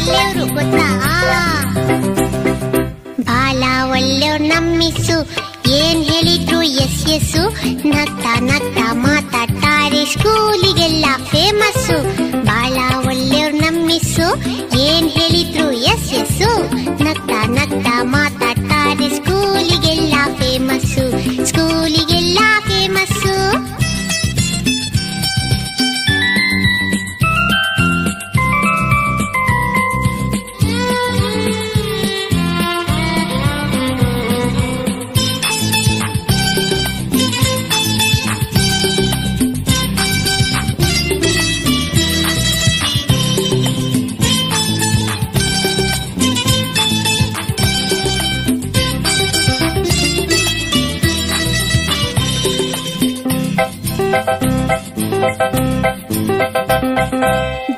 ಒಳ್ಳೆಯವರು ಗೊತ್ತಾ? ಬಾಳ ಒಳ್ಳೆಯವ್ರು ನಮ್ಮಿಸ್ಸು, ಏನ್ ಹೇಳಿದ್ರು ಎಸ್ ಎಸ್ಸು. ನಗ್ತಾ ನಗ್ತಾ ಮಾತಾಡ್ತಾರೆ, ಸ್ಕೂಲಿಗೆಲ್ಲ ಫೇಮಸ್ಸು. ಬಾಳ ಒಳ್ಳೆಯವ್ರು ನಮ್ಮಿಸ್ಸು, ಏನ್ ಹೇಳಿದ್ರು ಎಸ್ ಎಸ್ಸು. ನಗ್ತಾ ನಗ್ತಾ ಮಾತಾಡ್ತಾರೆ, ಸ್ಕೂಲಿಗೆಲ್ಲ ಫೇಮಸ್ಸು, ಸ್ಕೂಲಿಗೆಲ್ಲ ಫೇಮಸ್ಸು.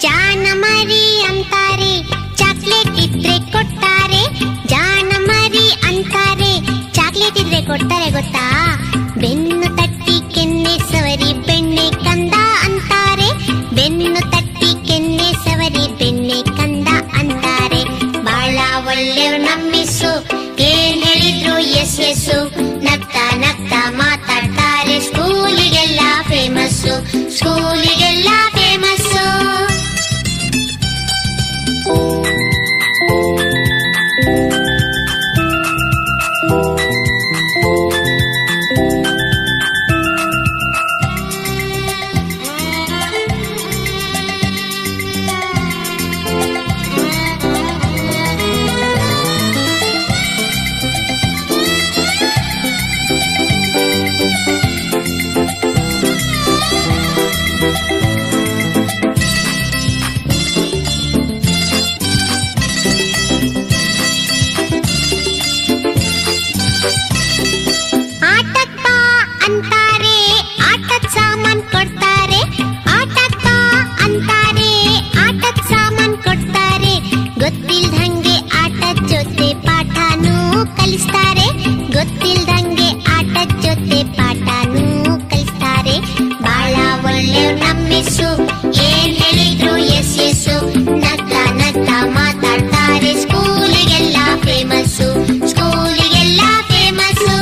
ಜಾನ ಮರಿ ಅಂತಾರೆ, ಚಾಕ್ಲೇಟ್ ಇದ್ರೆ ಕೊಡ್ತಾರೆ. ಜಾನ ಮರಿ ಅಂತಾರೆ, ಚಾಕ್ಲೇಟ್ ಇದ್ರೆ ಕೊಡ್ತಾರೆ ಗೊತ್ತಾ? ಬೆನ್ನು ತಟ್ಟಿ ಕೆನ್ನೆ ಸವರಿ ಬೆಣ್ಣೆ ಕಂದ ಅಂತಾರೆ. ಬೆನ್ನು ತಟ್ಟಿ ಕೆನ್ನೆ ಸವರಿ ಬೆಣ್ಣೆ ಕಂದ ಅಂತಾರೆ. ಬಾಳ ಒಳ್ಳೆಯವ್ರು ನಮ್ಮಿಸ್ಸು, ಏನ್ ಹೇಳಿದ್ರು ಎಸ್ ಎಸ್ಸು. ನಗ್ತಾ ನಗ್ತಾ ಮಾತಾಡ್ತಾರೆ, ಸ್ಕೂಲಿಗೆಲ್ಲ ಫೇಮಸ್ಸು, ಸ್ಕೂಲಿಗೆಲ್ಲ ಫೇಮಸ್ಸು. ಗೊತ್ತಿಲ್ದಂಗೆ ಆಟದ ಜೊತೆ ಪಾಠನೂ ಕಲಿಸ್ತಾರೆ. ಬಾಳ ಒಳ್ಳೆಯವ್ರು ನಮ್ಮಿಸ್ಸು, ಏನ್ ಹೇಳಿದ್ರು ಎಸ್ ಎಸ್ಸು. ನಗ್ತಾ ನಗ್ತಾ ಮಾತಾಡ್ತಾರೆ, ಸ್ಕೂಲಿಗೆಲ್ಲ ಫೇಮಸ್ಸು, ಸ್ಕೂಲಿಗೆಲ್ಲ ಫೇಮಸ್ಸು.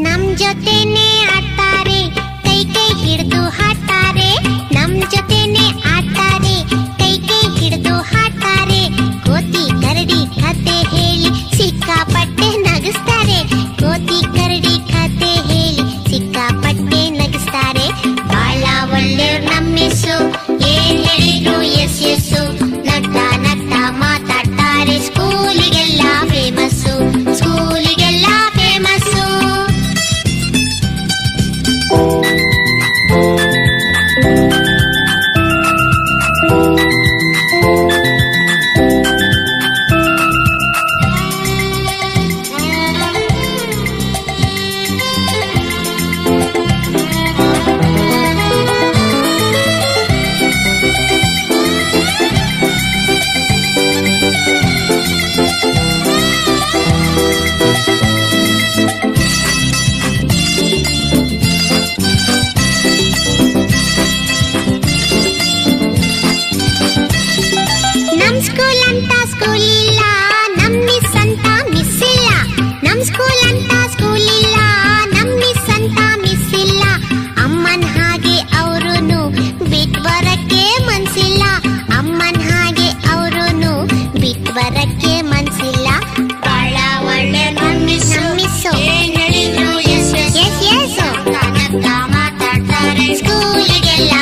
ನಮ್ ಜೊತೆನೆ ಆಡ್ತಾರೆ, ಕೈ ಕೈ ಹಿಡಿದು ಹಾಡ್ತಾರೆ. ನಮ್ ಜೊತೆನೆ ಆಡ್ತಾರೆ, ಕೈ ಕೈ ಹಿಡಿದು ಹಾಡ್ತಾರೆ. ಕೋತಿ ಕರಡಿ ಕತೆ ಹೇಳಿ ಸಿಕ್ಕಾಪಟ್ಟೆ ನಗಿಸ್ತಾರೆ. ಕೋತಿ ಕರಡಿ ಕತೆ ಹೇಳಿ ಸಿಕ್ಕಾಪಟ್ಟೆ ನಗಿಸ್ತಾರೆ. ಬಾಳ ಒಳ್ಳೆಯವ್ರು ನಮ್ಮಿಸ್ಸು, ಏನ್ ಹೇಳಿದ್ರು ಎಸ್ ಎಸ್ಸು. ನಗ್ತಾ ನಗ್ತಾ ಮಾತಾಡ್ತಾರೆ, ಸ್ಕೂಲಿಗೆಲ್ಲ ಫೇಮಸ್ಸು, ಸ್ಕೂಲಿಗೆಲ್ಲ ಫೇಮಸ್ಸು. ಸ್ಕೂಲ್ ಅಂತ ಸ್ಕೂಲ್ ಇಲ್ಲ, ನಮ್ ಮಿಸ್ ಅಂತ ಮಿಸ್ ಇಲ್ಲ. ನಮ್ ಸ್ಕೂಲ್ ಅಂತ ಸ್ಕೂಲ್ ಇಲ್ಲ, ನಮ್ ಮಿಸ್ ಅಂತ ಮಿಸ್ ಇಲ್ಲ. ಅಮ್ಮನ್ ಹಾಗೆ ಅವ್ರುನು ಬಿಟ್ ಬರಕ್ಕೆ ಮನ್ಸಿಲ್ಲ. ಅಮ್ಮನ್ ಹಾಗೆ ಅವ್ರುನು ಬಿಟ್ ಬರಕ್ಕೆ ಮನ್ಸಿಲ್ಲ. ಬಾಳ ಒಳ್ಳೆ ನಮ್ ಮಿಸ್ಸು, ಏನ್ ಹೇಳಿದ್ರು ಎಸ್ ಎಸ್ ಎಸ್. ನಗ್ತಾ ಮಾತಾಡ್ತಾರೆ, ಸ್ಕೂಲಿಗೆಲ್ಲ